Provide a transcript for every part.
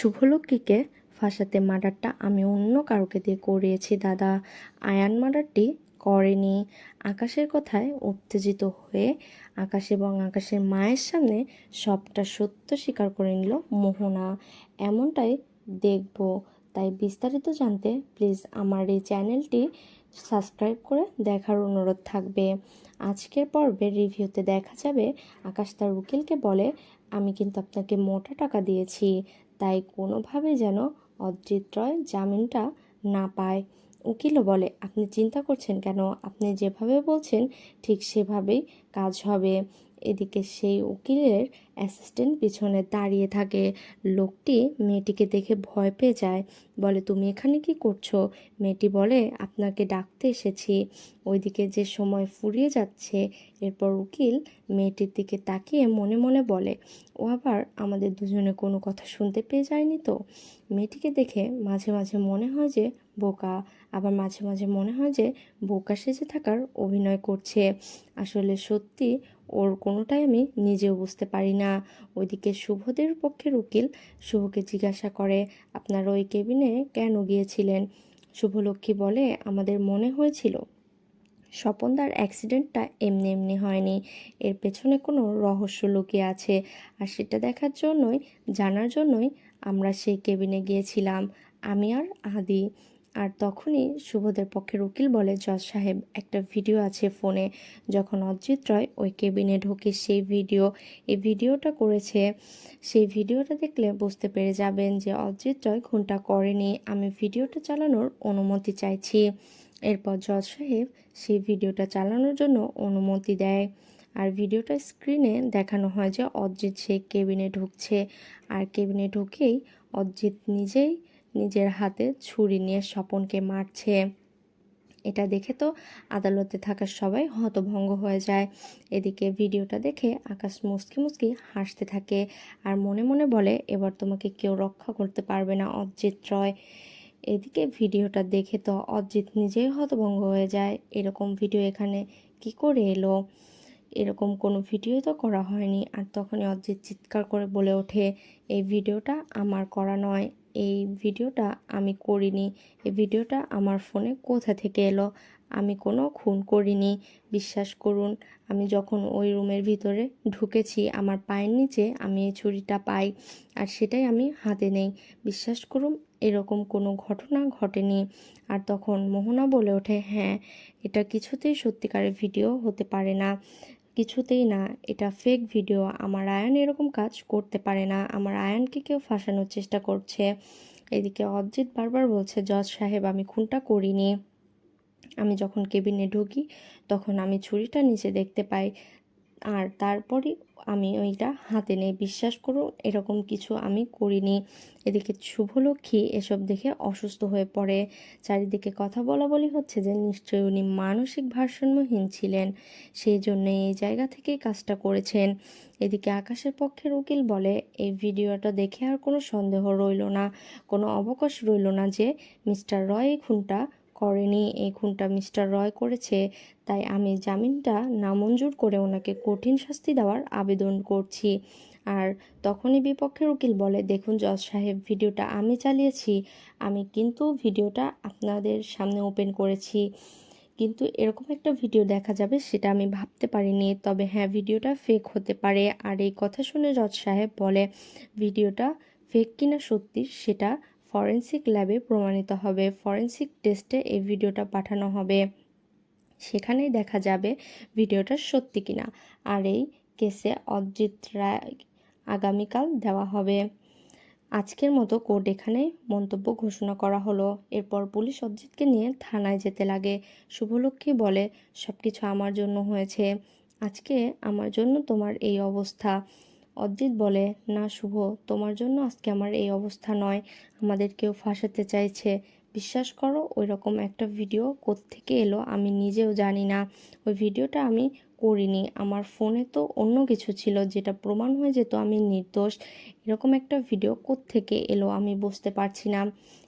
শুভলক্ষ্মীকে ফাঁসাতে মার্ডারটা আমি অন্য কাউকে দিয়ে করিয়েছি দাদা। আয়ান মার্ডারটি করেনি। আকাশের কথায় উত্তেজিত হয়ে আকাশ এবং আকাশের মায়ের সামনে সবটা সত্য স্বীকার করে নিল মোহনা। এমনটাই দেখব, তাই বিস্তারিত জানতে প্লিজ আমার এই চ্যানেলটি সাবস্ক্রাইব করে দেখার অনুরোধ থাকবে। আজকের পর্বের রিভিউতে দেখা যাবে আকাশ তার উকিলকে বলে, আমি কিন্তু আপনাকে মোটা টাকা দিয়েছি, তাই কোনোভাবে যেন অজিত রয় জামিনটা না পায়। উকিলও বলে, আপনি চিন্তা করছেন কেন, আপনি যেভাবে বলছেন ঠিক সেভাবেই কাজ হবে। এদিকে সেই উকিলের অ্যাসিস্ট্যান্ট পিছনে দাঁড়িয়ে থাকে। লোকটি মেয়েটিকে দেখে ভয় পেয়ে যায়, বলে তুমি এখানে কি করছো? মেয়েটি বলে, আপনাকে ডাকতে এসেছি। ওইদিকে যে সময় ফুরিয়ে যাচ্ছে, এরপর উকিল মেয়েটির দিকে তাকিয়ে মনে মনে বলে, ও আবার আমাদের দুজনে কোনো কথা শুনতে পেয়ে যায়নি তো। মেয়েটিকে দেখে মাঝে মাঝে মনে হয় যে বোকা, আবার মাঝে মাঝে মনে হয় যে বোকা সেজে থাকার অভিনয় করছে। আসলে সত্যি ওর কোনোটাই আমি নিজেও বুঝতে পারি না। ওইদিকে শুভদের পক্ষের উকিল শুভকে জিজ্ঞাসা করে, আপনারা ওই কেবিনে কেন গিয়েছিলেন? শুভলক্ষ্মী বলে, আমাদের মনে হয়েছিল স্বপনদার অ্যাক্সিডেন্টটা এমনি এমনি হয়নি, এর পেছনে কোনো রহস্য লুকিয়ে আছে, আর সেটা দেখার জন্যই, জানার জন্যই আমরা সেই কেবিনে গিয়েছিলাম, আমি আর আদি। আর তখনই শুভদের পক্ষের উকিল বলে, জজ সাহেব একটা ভিডিও আছে ফোনে, যখন অজিত রয় ওই কেবিনে ঢোকে সেই ভিডিও, এই ভিডিওটা করেছে। সেই ভিডিওটা দেখলে বুঝতে পেরে যাবেন যে অজিত রয় খুনটা করেনি। আমি ভিডিওটা চালানোর অনুমতি চাইছি। এরপর জজ সাহেব সেই ভিডিওটা চালানোর জন্য অনুমতি দেয়। আর ভিডিওটা স্ক্রিনে দেখানো হয় যে অজিত সেই কেবিনে ঢুকছে, আর কেবিনে ঢুকেই অজিত নিজেই নিজের হাতে ছুরি নিয়ে স্বপনকে মারছে। এটা দেখে তো আদালতে থাকা সবাই হতভম্ব হয়ে যায়। এদিকে ভিডিওটা দেখে আকাশ মুচকি মুচকি হাসতে থাকে, আর মনে মনে বলে, এবার তোমাকে কেউ রক্ষা করতে পারবে না অজিত রয়। এদিকে ভিডিওটা দেখে তো অজিত নিজেই হতভম্ব হয়ে যায়, এরকম ভিডিও এখানে কি করে এলো, এরকম কোনো ভিডিও তো করা হয়নি। আর তখনই অজিত চিৎকার করে বলে ওঠে, এই ভিডিওটা আমার করা নয়, এই ভিডিওটা আমি করিনি, এই ভিডিওটা আমার ফোনে কোথা থেকে এলো? আমি কোনো খুন করিনি, বিশ্বাস করুন। আমি যখন ওই রুমের ভিতরে ঢুকেছি, আমার পায়ের নিচে আমি এই ছুরিটা পাই, আর সেটাই আমি হাতে নেই, বিশ্বাস করুন এরকম কোনো ঘটনা ঘটেনি। আর তখন মোহনা বলে ওঠে, হ্যাঁ, এটা কিছুতেই সত্যিকারের ভিডিও হতে পারে না, কিছুতেই না, এটা ফেক ভিডিও। আমার আয়ান এরকম কাজ করতে পারে না, আমার আয়ানকে কেউ ফাঁসানোর চেষ্টা করছে। এদিকে অজিত বারবার বলছে, জজ সাহেব আমি খুনটা করিনি, আমি যখন কেবিনে ঢুকি তখন আমি ছুরিটা নিচে দেখতে পাই, আর তারপরই আমি ওইটা হাতে নেই, বিশ্বাস করুন এরকম কিছু আমি করিনি। এদিকে শুভলক্ষ্মী এসব দেখে অসুস্থ হয়ে পড়ে। চারিদিকে কথা বলা বলি হচ্ছে যে নিশ্চয়ই উনি মানসিক ভারসাম্যহীন ছিলেন, সেই জন্য এই জায়গা থেকেই কাজটা করেছেন। এদিকে আকাশের পক্ষের উকিল বলে, এই ভিডিওটা দেখে আর কোনো সন্দেহ রইল না, কোনো অবকাশ রইল না যে মিস্টার রয় এই খুনটা করেনি, এই খুনটা মিস্টার রয় করেছে। তাই আমি জামিনটা নামঞ্জুর করে ওনাকে কঠিন শাস্তি দেওয়ার আবেদন করছি। আর তখনই বিপক্ষের উকিল বলে, দেখুন জজ সাহেব, ভিডিওটা আমি চালিয়েছি, আমি কিন্তু ভিডিওটা আপনাদের সামনে ওপেন করেছি, কিন্তু এরকম একটা ভিডিও দেখা যাবে সেটা আমি ভাবতে পারিনি, তবে হ্যাঁ ভিডিওটা ফেক হতে পারে। আর এই কথা শুনে জজ সাহেব বলে, ভিডিওটা ফেক কিনা সত্যি সেটা ফরেনসিক ল্যাবে প্রমাণিত হবে, ফরেনসিক টেস্টে এই ভিডিওটা পাঠানো হবে, সেখানেই দেখা যাবে ভিডিওটা সত্যি কিনা। আর এই কেসে অজিত রায় আগামীকাল দেওয়া হবে। আজকের মতো কোর্ট এখানে মন্তব্য ঘোষণা করা হলো। এরপর পুলিশ অজিতকে নিয়ে থানায় যেতে লাগে। শুভলক্ষ্মী বলে, সব কিছু আমার জন্য হয়েছে, আজকে আমার জন্য তোমার এই অবস্থা। অজিত বলে, না শুভ, তোমার জন্য আজকে আমার এই অবস্থা নয়, আমাদের কেউ ফাঁসাতে চাইছে, বিশ্বাস করো ওই রকম একটা ভিডিও কোত্থেকে এলো আমি নিজেও জানি না, ওই ভিডিওটা আমি করিনি, আমার ফোনে তো অন্য কিছু ছিল যেটা প্রমাণ হয়ে যেত আমি নির্দোষ, এরকম একটা ভিডিও কোত্থেকে এলো আমি বুঝতে পারছি না।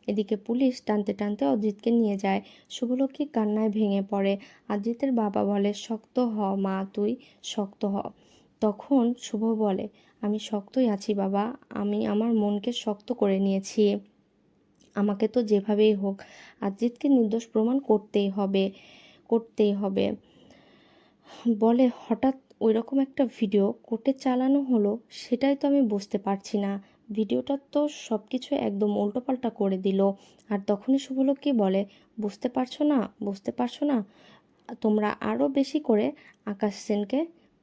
এদিকে পুলিশ টানতে টানতে অজিতকে নিয়ে যায়। শুভলক্ষ্মী কান্নায় ভেঙে পড়ে। অজিতের বাবা বলে, শক্ত হ মা, তুই শক্ত হ, তখন শুভ বলে, আমি শক্তই আছি বাবা, আমি আমার মনকে শক্ত করে নিয়েছি, আমাকে তো যেভাবেই হোক আজিতকে নির্দোষ প্রমাণ করতেই হবে, করতেই হবে। বলে হঠাৎ ওইরকম একটা ভিডিও কোর্টে চালানো হলো, সেটাই তো আমি বুঝতে পারছি না। ভিডিওটা তো সব কিছু একদম উল্টোপাল্টা করে দিল। আর তখনই শুভলক্ষ্মী বলে, বুঝতে পারছো না, বুঝতে পারছো না, তোমরা আরও বেশি করে আকাশ সেনকে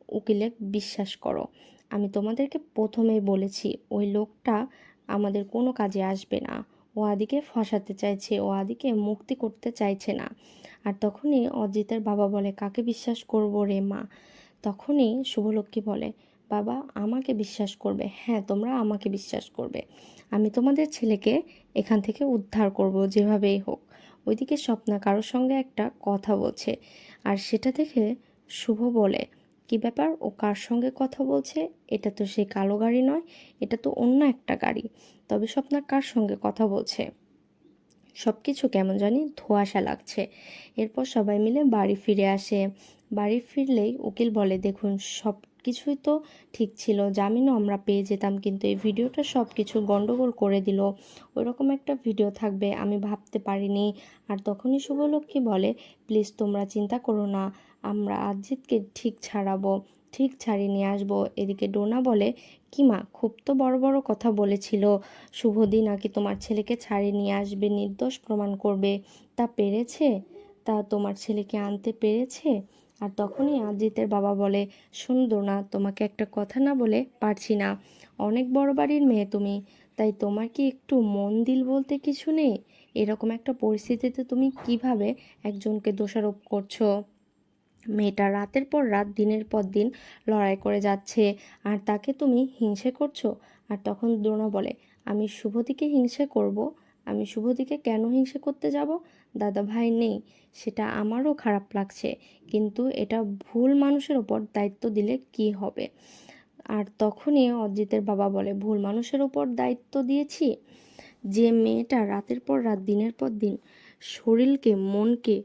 উকিলে বিশ্বাস করো। আমি তোমাদেরকে প্রথমেই বলেছি ওই লোকটা আমাদের কোনো কাজে আসবে না, ও আদিকে ফাঁসাতে চাইছে, ও আদিকে মুক্তি করতে চাইছে না। আর তখনই অজিতের বাবা বলে, কাকে বিশ্বাস করবো রে মা? তখনই শুভলক্ষ্মী বলে, বাবা আমাকে বিশ্বাস করবে, হ্যাঁ তোমরা আমাকে বিশ্বাস করবে, আমি তোমাদের ছেলেকে এখান থেকে উদ্ধার করব যেভাবেই হোক। ওইদিকে স্বপ্না কারোর সঙ্গে একটা কথা বলছে, আর সেটা দেখে শুভ বলে, কি ব্যাপার, ও কার সঙ্গে কথা বলছে? এটা তো সেই কালো গাড়ি নয়, এটা তো অন্য একটা গাড়ি। তবে স্বপ্না কার সঙ্গে কথা বলছে? সব কিছু কেমন জানি ধোঁয়াশা লাগছে। এরপর সবাই মিলে বাড়ি ফিরে আসে। বাড়ি ফিরলেই উকিল বলে, দেখুন সব কিছুই তো ঠিক ছিল, জামিনও আমরা পেয়ে যেতাম, কিন্তু এই ভিডিওটা সব কিছু গন্ডগোল করে দিল। ওইরকম একটা ভিডিও থাকবে আমি ভাবতে পারিনি। আর তখনই শুভলক্ষ্মী বলে, প্লিজ তোমরা চিন্তা করো না, আমরা আজিতকে ঠিক ছাড়াবো, ঠিক ছাড়িয়ে নিয়ে আসবো। এদিকে ডোনা বলে, কি মা, খুব তো বড় বড় কথা বলেছিল, শুভদি নাকি তোমার ছেলেকে ছাড়িয়ে নিয়ে আসবে, নির্দোষ প্রমাণ করবে, তা পেরেছে? তা তোমার ছেলেকে আনতে পেরেছে? আর তখনই আজিতের বাবা বলে, সুন্দর না, তোমাকে একটা কথা না বলে পারছি না, অনেক বড় বাড়ির মেয়ে তুমি, তাই তোমার কি একটু মন দিল বলতে কিছু নেই? এরকম একটা পরিস্থিতিতে তুমি কিভাবে একজনকে দোষারোপ করছো? মেয়েটা রাতের পর রাত দিনের পর দিন লড়াই করে যাচ্ছে, আর তাকে তুমি হিংসে করছো? আর তখন দ্রোণা বলে, আমি শুভদিকে হিংসে করব? আমি শুভদিকে কেন হিংসে করতে যাব? দাদা ভাই নেই, সেটা আমারও খারাপ লাগছে, কিন্তু এটা ভুল মানুষের ওপর দায়িত্ব দিলে কি হবে? আর তখনই অজিতের বাবা বলে, ভুল মানুষের ওপর দায়িত্ব দিয়েছি? যে মেয়েটা রাতের পর রাত দিনের পর দিন শরীরকে মনকে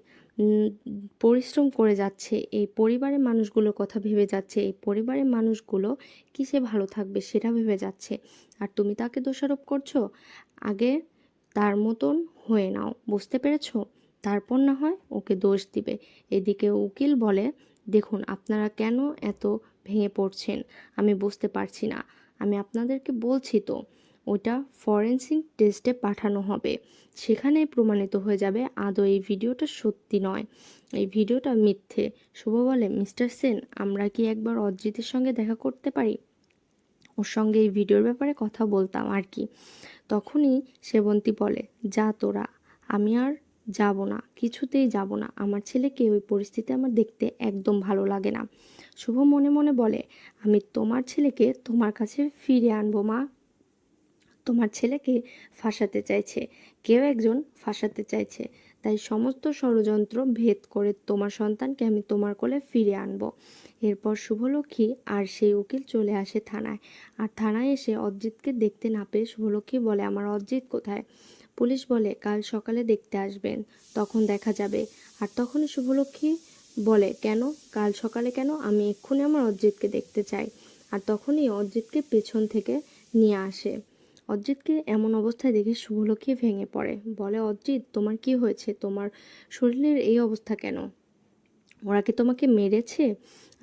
পরিশ্রম করে যাচ্ছে, এই পরিবারের মানুষগুলোর কথা ভেবে যাচ্ছে, এই পরিবারের মানুষগুলো কিসে ভালো থাকবে সেটা ভেবে যাচ্ছে, আর তুমি তাকে দোষারোপ করছো? আগে তার মতন হয়ে নাও, বুঝতে পেরেছো? তারপর না হয় ওকে দোষ দিবে। এদিকে উকিল বলে, দেখুন আপনারা কেন এত ভেঙে পড়ছেন আমি বুঝতে পারছি না, আমি আপনাদেরকে বলছি তো ওইটা ফরেনসিক টেস্টে পাঠানো হবে, সেখানে প্রমাণিত হয়ে যাবে আদৌ এই ভিডিওটা সত্যি নয়, এই ভিডিওটা মিথ্যে। শুভ বলে, মিস্টার সেন, আমরা কি একবার অজিতের সঙ্গে দেখা করতে পারি? ওর সঙ্গে এই ভিডিওর ব্যাপারে কথা বলতাম আর কি। তখনই সেবন্তী বলে, যা তোরা, আমি আর যাব না, কিছুতেই যাব না, আমার ছেলেকে ওই পরিস্থিতি আমার দেখতে একদম ভালো লাগে না। শুভ মনে মনে বলে, আমি তোমার ছেলেকে তোমার কাছে ফিরে আনবো মা, তোমার ছেলেকে ফাঁসাতে চাইছে, কেউ একজন ফাঁসাতে চাইছে, তাই সমস্ত ষড়যন্ত্র ভেদ করে তোমার সন্তানকে আমি তোমার কোলে ফিরে আনবো। এরপর শুভলক্ষ্মী আর সেই উকিল চলে আসে থানায়। আর থানায় এসে অজিতকে দেখতে না পেয়ে শুভলক্ষ্মী বলে, আমার অজিত কোথায়? পুলিশ বলে, কাল সকালে দেখতে আসবেন, তখন দেখা যাবে। আর তখনই শুভলক্ষ্মী বলে, কেন কাল সকালে কেন? আমি এক্ষুনি আমার অজিতকে দেখতে চাই। আর তখনই অজিতকে পেছন থেকে নিয়ে আসে। অজিতকে এমন অবস্থায় দেখে শুভলক্ষ্মী ভেঙে পড়ে, বলে, অজিত তোমার কি হয়েছে, তোমার শরীরের এই অবস্থা কেন? ওরা কি তোমাকে মেরেছে?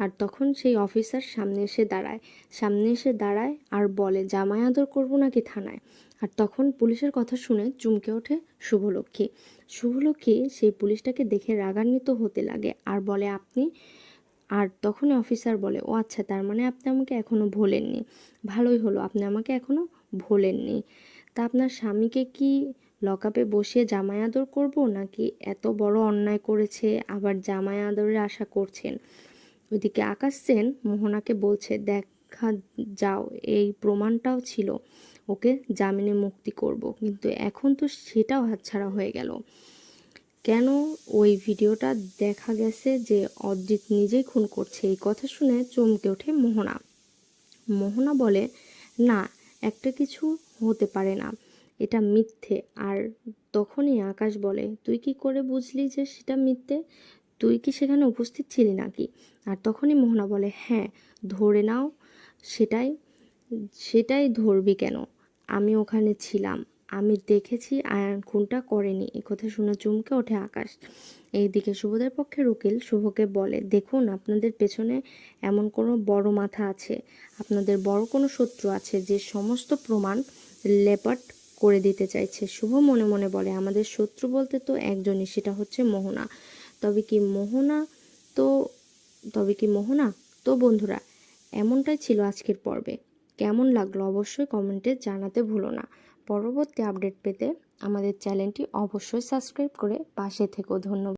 আর তখন সেই অফিসার সামনে এসে দাঁড়ায় আর বলে, জামাই আদর করবো নাকি থানায়? আর তখন পুলিশের কথা শুনে চমকে ওঠে শুভলক্ষ্মী। শুভলক্ষ্মী সেই পুলিশটাকে দেখে রাগান্বিত হতে লাগে আর বলে, আপনি? আর তখনই অফিসার বলে, ও আচ্ছা, তার মানে আপনি আমাকে এখনও ভোলেননি, ভালোই হলো আপনি আমাকে এখনও ভোলেননি। তা আপনার স্বামীকে কি লকআপে বসিয়ে জামাই আদর করবো, নাকি এত বড় অন্যায় করেছে আবার জামাই আদরের আশা করছেন? ওইদিকে আকাশ সেন মোহনাকে বলছে, দেখা যাও, এই প্রমাণটাও ছিল, ওকে জামিনে মুক্তি করব, কিন্তু এখন তো সেটাও হাতছাড়া হয়ে গেল। কেন? ওই ভিডিওটা দেখা গেছে যে অজিত নিজেই খুন করছে। এই কথা শুনে চমকে ওঠে মোহনা। মোহনা বলে, না, একটা কিছু হতে পারে না, এটা মিথ্যে। আর তখনই আকাশ বলে, তুই কি করে বুঝলি যে সেটা মিথ্যে? তুই কি সেখানে উপস্থিত ছিলি নাকি? আর তখনই মোহনা বলে, হ্যাঁ, ধরে নাও, সেটাই সেটাই ধরবি কেন? আমি ওখানে ছিলাম, আমি দেখেছি আয়ান খুনটা করেনি। এ কথা শুনে চমকে ওঠে আকাশ। এইদিকে শুভদের পক্ষের উকিল শুভকে বলে, দেখুন আপনাদের পেছনে এমন কোনো বড় মাথা আছে, আপনাদের বড় কোনো শত্রু আছে যে সমস্ত প্রমাণ লেপাট করে দিতে চাইছে। শুভ মনে মনে বলে, আমাদের শত্রু বলতে তো একজনই, সেটা হচ্ছে মোহনা। তবে কি মোহনা তো তবে কি মোহনা তো বন্ধুরা, এমনটাই ছিল আজকের পর্বে। কেমন লাগলো অবশ্যই কমেন্টে জানাতে ভুলো না। পরবর্তী আপডেট পেতে আমাদের চ্যানেলটি অবশ্যই সাবস্ক্রাইব করে পাশে থেকো। ধন্যবাদ।